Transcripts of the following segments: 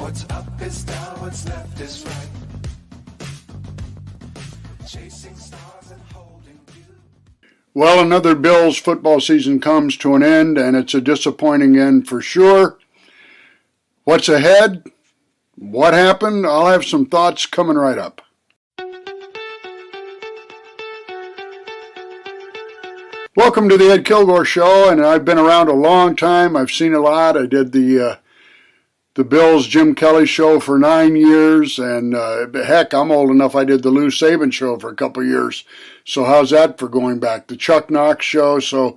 What's up is down, what's left is right. Chasing stars and holding you. Well, another Bills football season comes to an end, and it's a disappointing end for sure. What's ahead? What happened? I'll have some thoughts coming right up. Welcome to the Ed Kilgore Show, and I've been around a long time. I've seen a lot. I did the Bills Jim Kelly show for 9 years, and heck, I'm old enough I did the Lou Saban show for a couple of years. So how's that for going back? The Chuck Knox show. So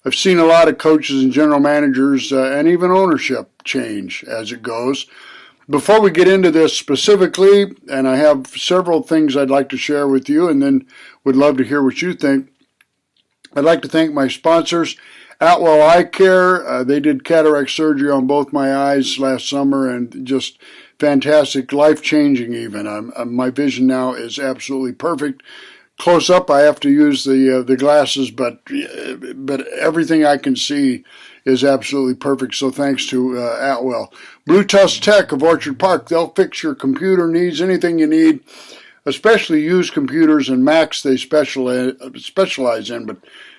I've seen a lot of coaches and general managers and even ownership change as it goes. Before we get into this specifically, and I have several things I'd like to share with you, and then would love to hear what you think, I'd like to thank my sponsors. Atwell Eye Care, they did cataract surgery on both my eyes last summer, and just fantastic, life-changing even. My vision now is absolutely perfect. Close up, I have to use the glasses, but everything I can see is absolutely perfect, so thanks to Atwell. Blue Tusk Tech of Orchard Park, they'll fix your computer needs, anything you need, especially used computers and Macs they specialize in, but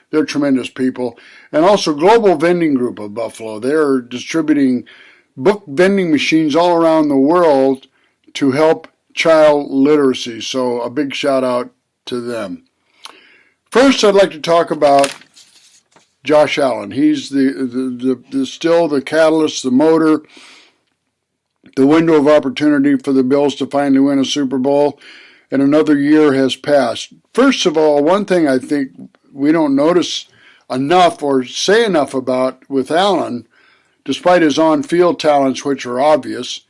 they're tremendous people. And also Global Vending Group of Buffalo. They're distributing book vending machines all around the world to help child literacy. So a big shout out to them. First, I'd like to talk about Josh Allen. He's still the catalyst, the motor, the window of opportunity for the Bills to finally win a Super Bowl. And another year has passed. First of all, one thing I think we don't notice enough or say enough about with Allen, despite his on-field talents, which are obvious,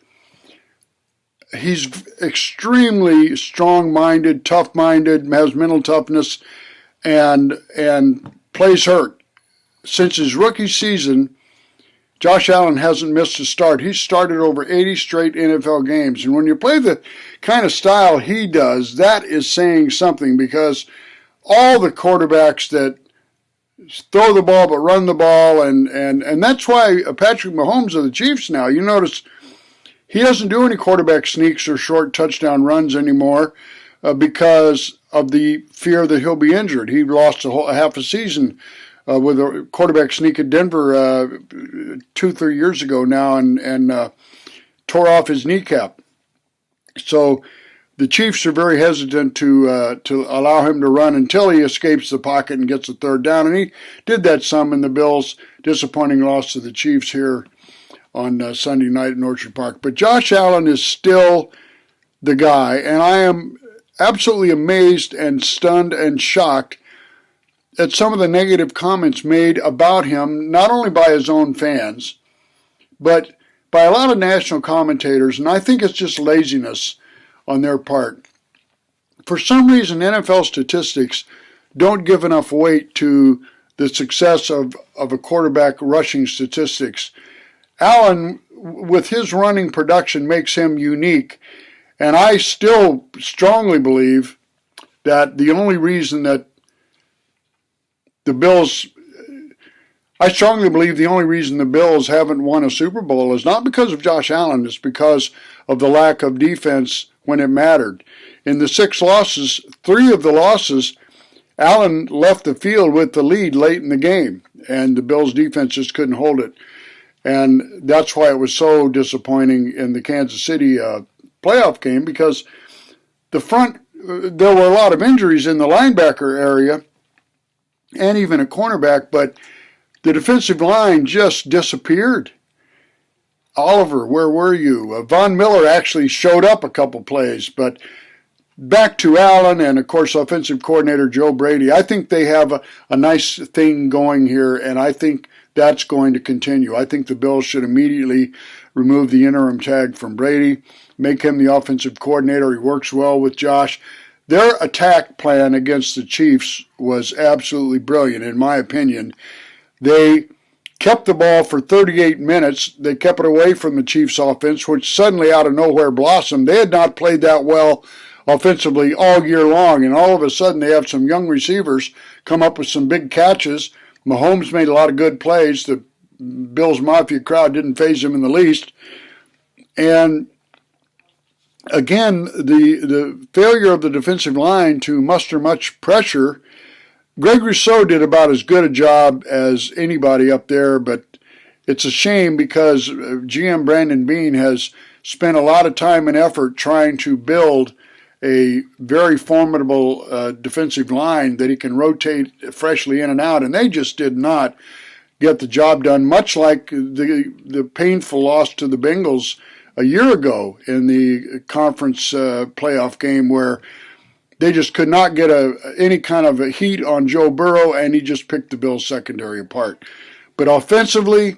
he's extremely strong-minded, tough-minded, has mental toughness, and plays hurt. Since his rookie season, Josh Allen hasn't missed a start. He's started over 80 straight NFL games. And when you play the kind of style he does, that is saying something, because all the quarterbacks that throw the ball but run the ball, and that's why Patrick Mahomes of the Chiefs now, you notice he doesn't do any quarterback sneaks or short touchdown runs anymore because of the fear that he'll be injured. He lost half a season with a quarterback sneak at Denver 2-3 years ago now, and tore off his kneecap. So the Chiefs are very hesitant to allow him to run until he escapes the pocket and gets a third down, and he did that some in the Bills' disappointing loss to the Chiefs here on Sunday night in Orchard Park. But Josh Allen is still the guy, and I am absolutely amazed and stunned and shocked at some of the negative comments made about him, not only by his own fans, but by a lot of national commentators, and I think it's just laziness on their part. For some reason, NFL statistics don't give enough weight to the success of a quarterback rushing statistics. Allen, with his running production, makes him unique, and I still strongly believe that the only reason that the Bills haven't won a Super Bowl is not because of Josh Allen, it's because of the lack of defense when it mattered. In the 6 losses, 3 of the losses, Allen left the field with the lead late in the game, and the Bills' defense just couldn't hold it. And that's why it was so disappointing in the Kansas City playoff game, because there were a lot of injuries in the linebacker area and even a cornerback, but the defensive line just disappeared. Oliver, where were you? Von Miller actually showed up a couple plays, but back to Allen and, of course, offensive coordinator Joe Brady. I think they have a nice thing going here, and I think that's going to continue. I think the Bills should immediately remove the interim tag from Brady, make him the offensive coordinator. He works well with Josh. Their attack plan against the Chiefs was absolutely brilliant, in my opinion. They kept the ball for 38 minutes. They kept it away from the Chiefs' offense, which suddenly out of nowhere blossomed. They had not played that well offensively all year long, and all of a sudden they have some young receivers come up with some big catches. Mahomes made a lot of good plays. The Bills Mafia crowd didn't faze him in the least. And again, the failure of the defensive line to muster much pressure. Greg Rousseau did about as good a job as anybody up there, but it's a shame because GM Brandon Beane has spent a lot of time and effort trying to build a very formidable defensive line that he can rotate freshly in and out, and they just did not get the job done, much like the painful loss to the Bengals a year ago in the conference playoff game where they just could not get any kind of a heat on Joe Burrow, and he just picked the Bills' secondary apart. But offensively,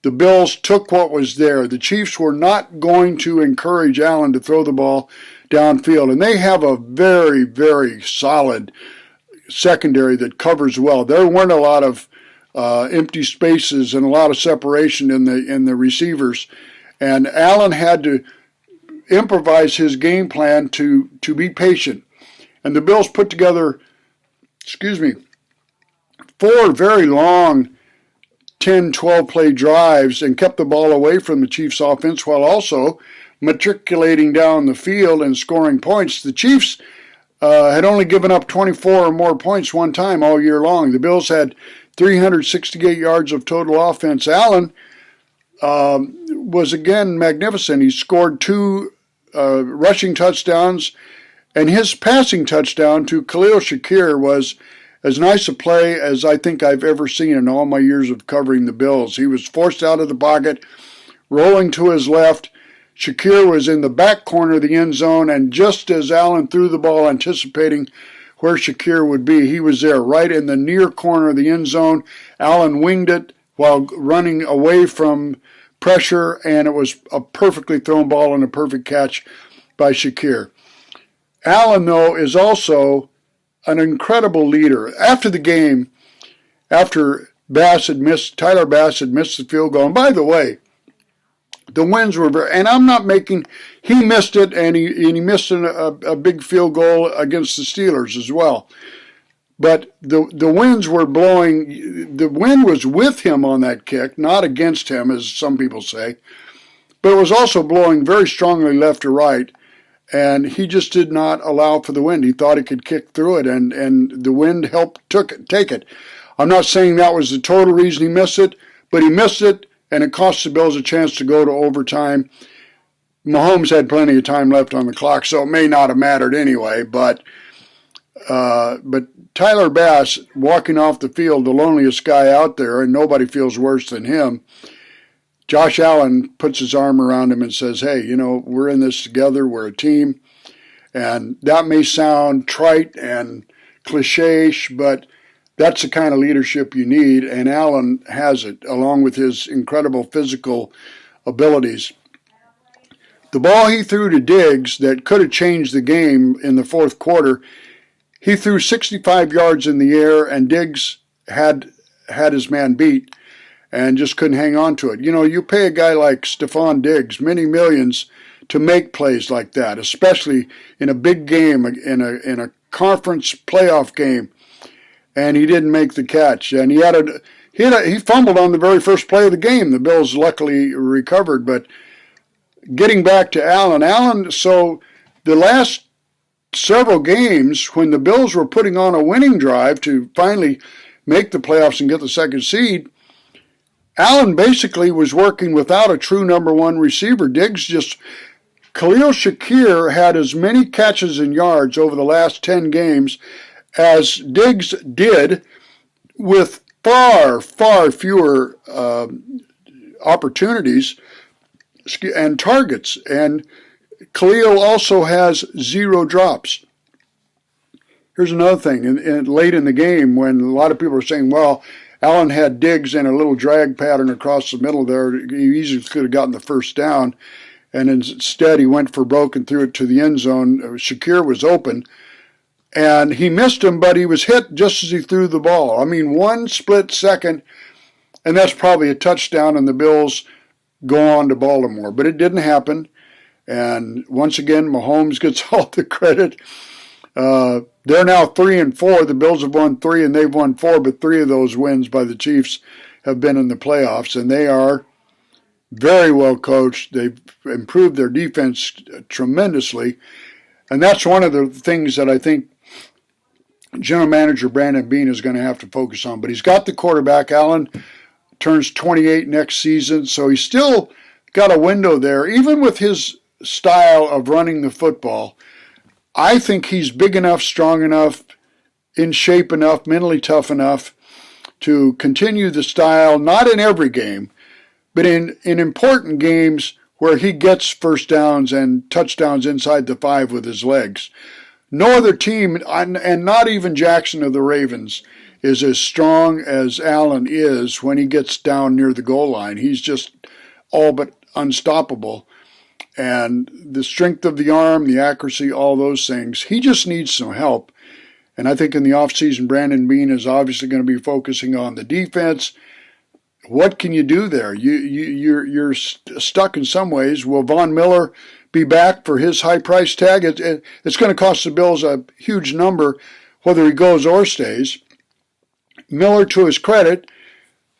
the Bills took what was there. The Chiefs were not going to encourage Allen to throw the ball downfield, and they have a very, very solid secondary that covers well. There weren't a lot of empty spaces and a lot of separation in the receivers, and Allen had to improvise his game plan to be patient. And the Bills put together, 4 very long 10, 12-play drives and kept the ball away from the Chiefs' offense while also matriculating down the field and scoring points. The Chiefs had only given up 24 or more points one time all year long. The Bills had 368 yards of total offense. Allen was again magnificent. He scored 2 rushing touchdowns, and his passing touchdown to Khalil Shakir was as nice a play as I think I've ever seen in all my years of covering the Bills. He was forced out of the pocket, rolling to his left. Shakir was in the back corner of the end zone, and just as Allen threw the ball anticipating where Shakir would be, he was there right in the near corner of the end zone. Allen winged it while running away from pressure, and it was a perfectly thrown ball and a perfect catch by Shakir. Allen, though, is also an incredible leader. After the game, after Tyler Bass had missed the field goal, and by the way, the winds were very, and I'm not making, he missed it, and he missed a big field goal against the Steelers as well. But the winds were blowing, the wind was with him on that kick, not against him, as some people say, but it was also blowing very strongly left to right, and he just did not allow for the wind. He thought he could kick through it, and the wind helped take it. I'm not saying that was the total reason he missed it, but he missed it, and it cost the Bills a chance to go to overtime. Mahomes had plenty of time left on the clock, so it may not have mattered anyway, but Tyler Bass, walking off the field, the loneliest guy out there, and nobody feels worse than him. Josh Allen puts his arm around him and says, hey, we're in this together, we're a team. And that may sound trite and cliche-ish, but that's the kind of leadership you need, and Allen has it, along with his incredible physical abilities. The ball he threw to Diggs that could have changed the game in the fourth quarter, he threw 65 yards in the air, and Diggs had his man beat and just couldn't hang on to it. You pay a guy like Stephon Diggs many millions to make plays like that, especially in a big game, in a conference playoff game, and he didn't make the catch. And he fumbled on the very first play of the game. The Bills luckily recovered, but getting back to Allen, so the last several games when the Bills were putting on a winning drive to finally make the playoffs and get the second seed, Allen basically was working without a true number one receiver. Khalil Shakir had as many catches and yards over the last 10 games as Diggs did, with far, far fewer opportunities and targets. And Khalil also has 0 drops. Here's another thing. Late in the game, when a lot of people are saying, well, Allen had Diggs in a little drag pattern across the middle there, he easily could have gotten the first down, and instead he went for broke and threw it to the end zone. Shakir was open, and he missed him, but he was hit just as he threw the ball. I mean, 1 split second, and that's probably a touchdown, and the Bills go on to Baltimore. But it didn't happen, and once again, Mahomes gets all the credit. They're now 3-4. The Bills have won 3 and they've won 4, but 3 of those wins by the Chiefs have been in the playoffs, and they are very well coached. They've improved their defense tremendously. And that's one of the things that I think General Manager Brandon Beane is going to have to focus on. But he's got the quarterback. Allen turns 28 next season, so he's still got a window there. Even with his style of running the football, I think he's big enough, strong enough, in shape enough, mentally tough enough to continue the style, not in every game, but in important games where he gets first downs and touchdowns inside the 5 with his legs. No other team, and not even Jackson of the Ravens, is as strong as Allen is when he gets down near the goal line. He's just all but unstoppable. And the strength of the arm, the accuracy, all those things, he just needs some help. And I think in the offseason, Brandon Beane is obviously going to be focusing on the defense. What can you do there? You're stuck in some ways. Will Von Miller be back for his high price tag? It's going to cost the Bills a huge number, whether he goes or stays. Miller, to his credit,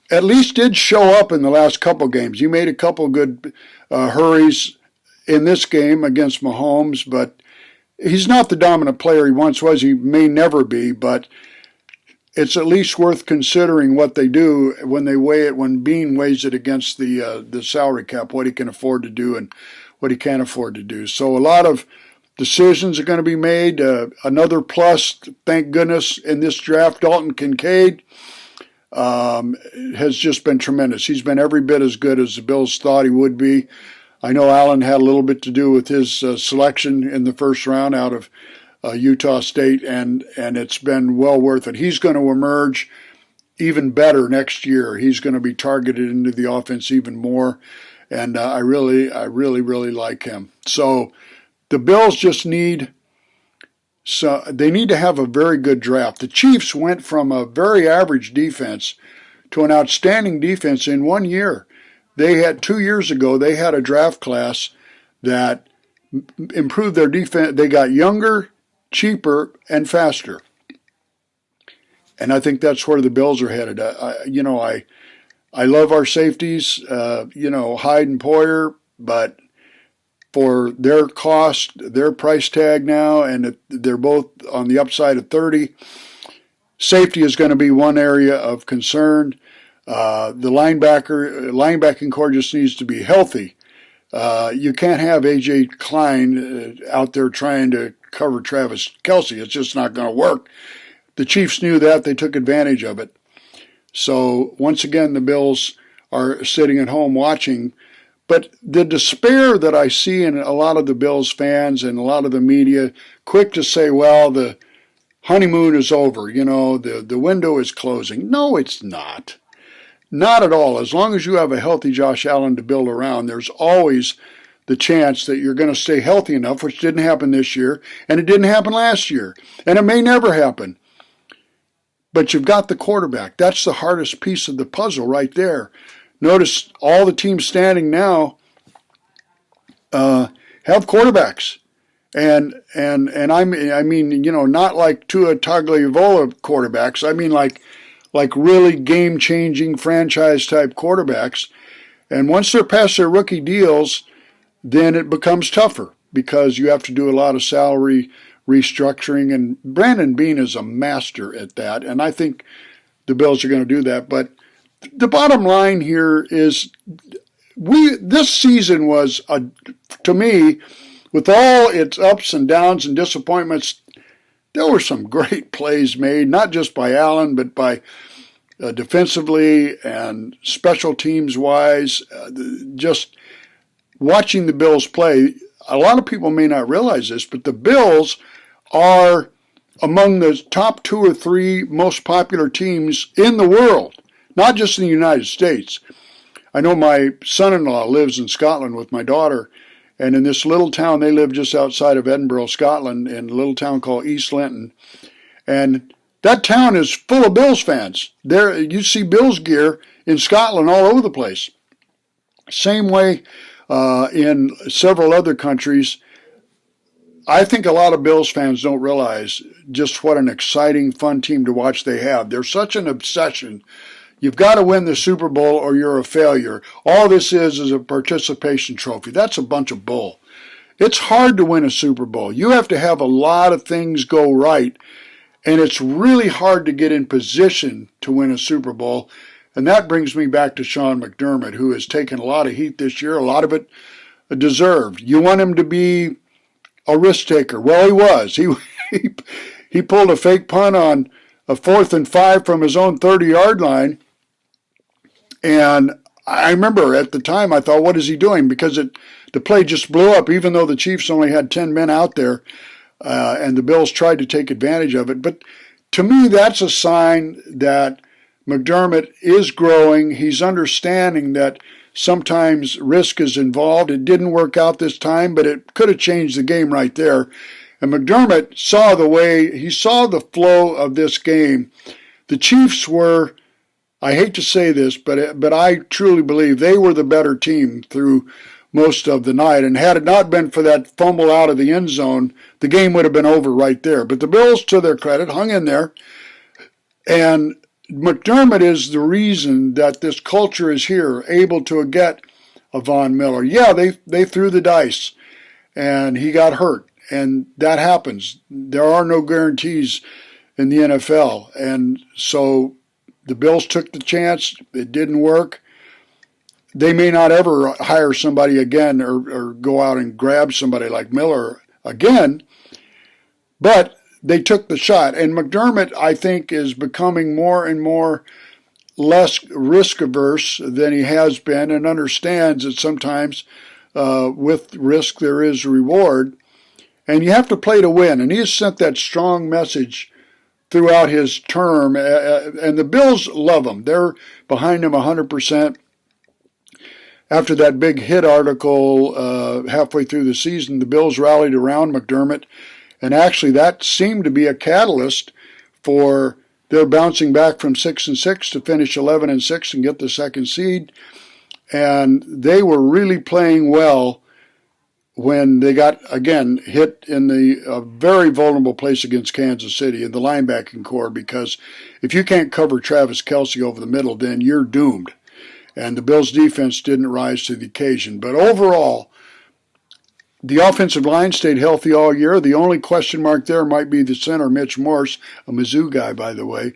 at least did show up in the last couple games. He made a couple good hurries in this game against Mahomes, but he's not the dominant player he once was. He may never be, but it's at least worth considering what they do when they weigh it, when Beane weighs it against the salary cap, what he can afford to do and what he can't afford to do. So a lot of decisions are going to be made. Another plus, thank goodness, in this draft, Dalton Kincaid has just been tremendous. He's been every bit as good as the Bills thought he would be. I know Allen had a little bit to do with his selection in the first round out of Utah State, and it's been well worth it. He's going to emerge even better next year. He's going to be targeted into the offense even more, and I really like him. So the Bills just need to have a very good draft. The Chiefs went from a very average defense to an outstanding defense in 1 year. They had 2 years ago, they had a draft class that improved their defense. They got younger, cheaper, and faster. And I think that's where the Bills are headed. I love our safeties, Hyde and Poyer, but for their cost, their price tag now, and they're both on the upside of 30, safety is going to be one area of concern. The linebacking core just needs to be healthy. You can't have A.J. Klein out there trying to cover Travis Kelce. It's just not going to work. The Chiefs knew that. They took advantage of it. So once again, the Bills are sitting at home watching. But the despair that I see in a lot of the Bills fans and a lot of the media, quick to say, well, the honeymoon is over. The window is closing. No, it's not. Not at all. As long as you have a healthy Josh Allen to build around, there's always the chance that you're going to stay healthy enough, which didn't happen this year, and it didn't happen last year, and it may never happen. But you've got the quarterback. That's the hardest piece of the puzzle right there. Notice all the teams standing now have quarterbacks. And I mean, not like Tua Tagovailoa quarterbacks. I mean like really game-changing franchise-type quarterbacks. And once they're past their rookie deals, then it becomes tougher because you have to do a lot of salary restructuring. And Brandon Beane is a master at that, and I think the Bills are going to do that. But the bottom line here is this season was, to me, with all its ups and downs and disappointments, there were some great plays made, not just by Allen, but by defensively and special teams wise. Just watching the Bills play, a lot of people may not realize this, but the Bills are among the top 2 or 3 most popular teams in the world, not just in the United States. I know my son-in-law lives in Scotland with my daughter, and in this little town, they live just outside of Edinburgh, Scotland, in a little town called East Linton. And that town is full of Bills fans. There, you see Bills gear in Scotland all over the place. Same way in several other countries. I think a lot of Bills fans don't realize just what an exciting, fun team to watch they have. They're such an obsession. You've got to win the Super Bowl or you're a failure. All this is a participation trophy. That's a bunch of bull. It's hard to win a Super Bowl. You have to have a lot of things go right, and it's really hard to get in position to win a Super Bowl. And that brings me back to Sean McDermott, who has taken a lot of heat this year, a lot of it deserved. You want him to be a risk taker. Well, he was. He pulled a fake punt on a 4th and 5 from his own 30-yard line. And I remember at the time I thought, what is he doing? Because the play just blew up, even though the Chiefs only had 10 men out there, and the Bills tried to take advantage of it. But to me, that's a sign that McDermott is growing. He's understanding that sometimes risk is involved. It didn't work out this time, but it could have changed the game right there. And McDermott saw the flow of this game. The Chiefs were, I hate to say this, but I truly believe they were the better team through most of the night. And had it not been for that fumble out of the end zone, the game would have been over right there. But the Bills, to their credit, hung in there. And McDermott is the reason that this culture is here, able to get a Von Miller. Yeah, they threw the dice, and he got hurt. And that happens. There are no guarantees in the NFL. And so the Bills took the chance. It didn't work. They may not ever hire somebody again or go out and grab somebody like Miller again, but they took the shot. And McDermott, I think, is becoming more and more less risk averse than he has been, and understands that sometimes with risk there is reward. And you have to play to win. And he has sent that strong message throughout his term. And the Bills love him. They're behind him 100%. After that big hit article halfway through the season, the Bills rallied around McDermott. And actually that seemed to be a catalyst for their bouncing back from 6-6 to finish 11-6 and get the second seed. And they were really playing well when they got, again, hit in the very vulnerable place against Kansas City in the linebacking core, because if you can't cover Travis Kelce over the middle, then you're doomed. And the Bills' defense didn't rise to the occasion. But overall, the offensive line stayed healthy all year. The only question mark there might be the center, Mitch Morse, a Mizzou guy, by the way.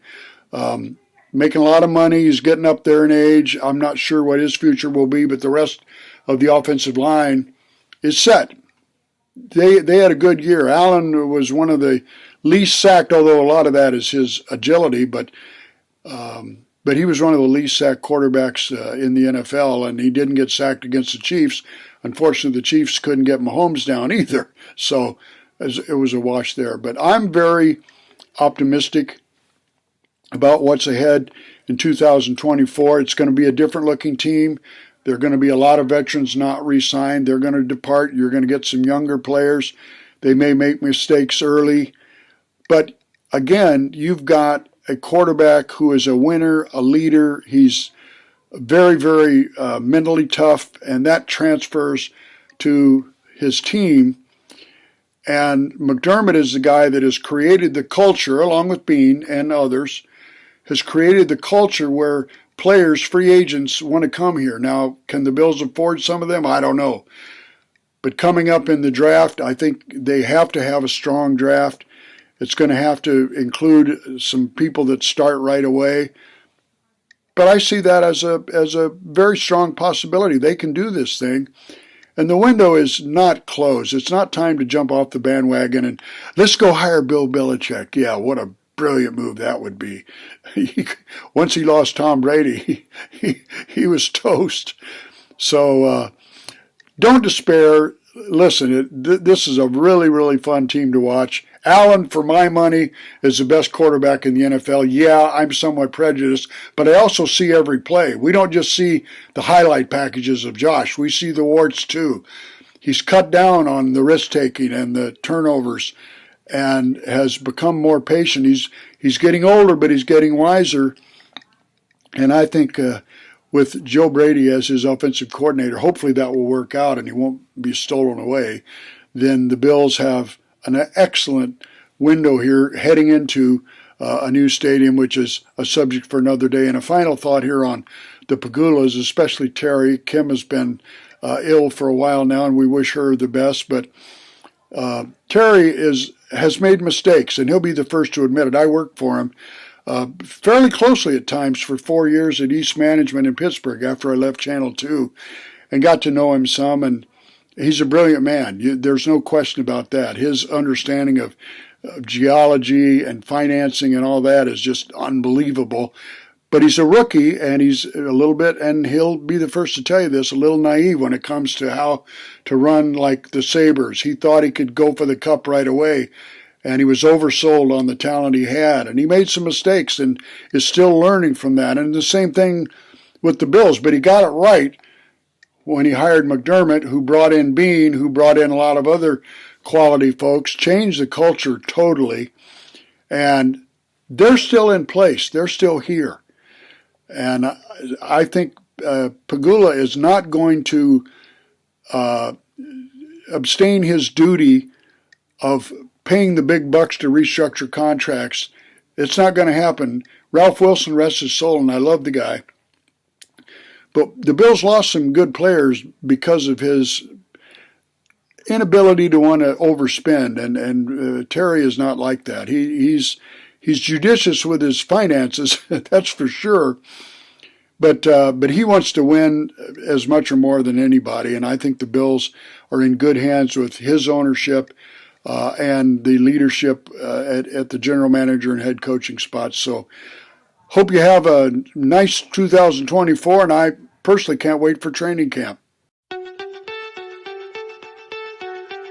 Making a lot of money. He's getting up there in age. I'm not sure what his future will be, but the rest of the offensive line is set. They had a good year. Allen was one of the least sacked, although a lot of that is his agility, but he was one of the least sacked quarterbacks in the NFL, and he didn't get sacked against the Chiefs. Unfortunately, the Chiefs couldn't get Mahomes down either, so it was a wash there. But I'm very optimistic about what's ahead in 2024. It's going to be a different-looking team. There are going to be a lot of veterans not re-signed. They're going to depart. You're going to get some younger players. They may make mistakes early. But, again, you've got a quarterback who is a winner, a leader. He's very, very mentally tough, and that transfers to his team. And McDermott is the guy that has created the culture, along with Bean and others, has created the culture where players, free agents, want to come here. Now, can the Bills afford some of them? I don't know. But coming up in the draft, I think they have to have a strong draft. It's going to have to include some people that start right away. But I see that as a very strong possibility. They can do this thing. And the window is not closed. It's not time to jump off the bandwagon and let's go hire Bill Belichick. Yeah, what a brilliant move that would be. Once he lost Tom Brady, he was toast. So don't despair. Listen, this is a really, really fun team to watch. Allen, for my money, is the best quarterback in the NFL. Yeah, I'm somewhat prejudiced, but I also see every play. We don't just see the highlight packages of Josh. We see the warts too. He's cut down on the risk-taking and the turnovers and has become more patient. He's getting older, but he's getting wiser. And I think with Joe Brady as his offensive coordinator, hopefully that will work out and he won't be stolen away. Then the Bills have an excellent window here heading into a new stadium, which is a subject for another day. And a final thought here on the Pegulas, especially Terry. Kim has been ill for a while now, and we wish her the best. But Terry has made mistakes, and he'll be the first to admit it. I worked for him fairly closely at times for 4 years at East Management in Pittsburgh after I left Channel 2 and got to know him some. And he's a brilliant man. There's no question about that. His understanding of geology and financing and all that is just unbelievable. But he's a rookie, and he's a little bit, and he'll be the first to tell you this, a little naive when it comes to how to run like the Sabres. He thought he could go for the cup right away, and he was oversold on the talent he had. And he made some mistakes and is still learning from that. And the same thing with the Bills, but he got it right when he hired McDermott, who brought in Bean, who brought in a lot of other quality folks, changed the culture totally, and they're still in place. They're still here. And I think Pegula is not going to abstain his duty of paying the big bucks to restructure contracts. It's not going to happen. Ralph Wilson rests his soul, and I love the guy. But the Bills lost some good players because of his inability to want to overspend, and Terry is not like that. He's judicious with his finances, that's for sure. But he wants to win as much or more than anybody, and I think the Bills are in good hands with his ownership and the leadership at the general manager and head coaching spots. So hope you have a nice 2024, and I personally can't wait for training camp.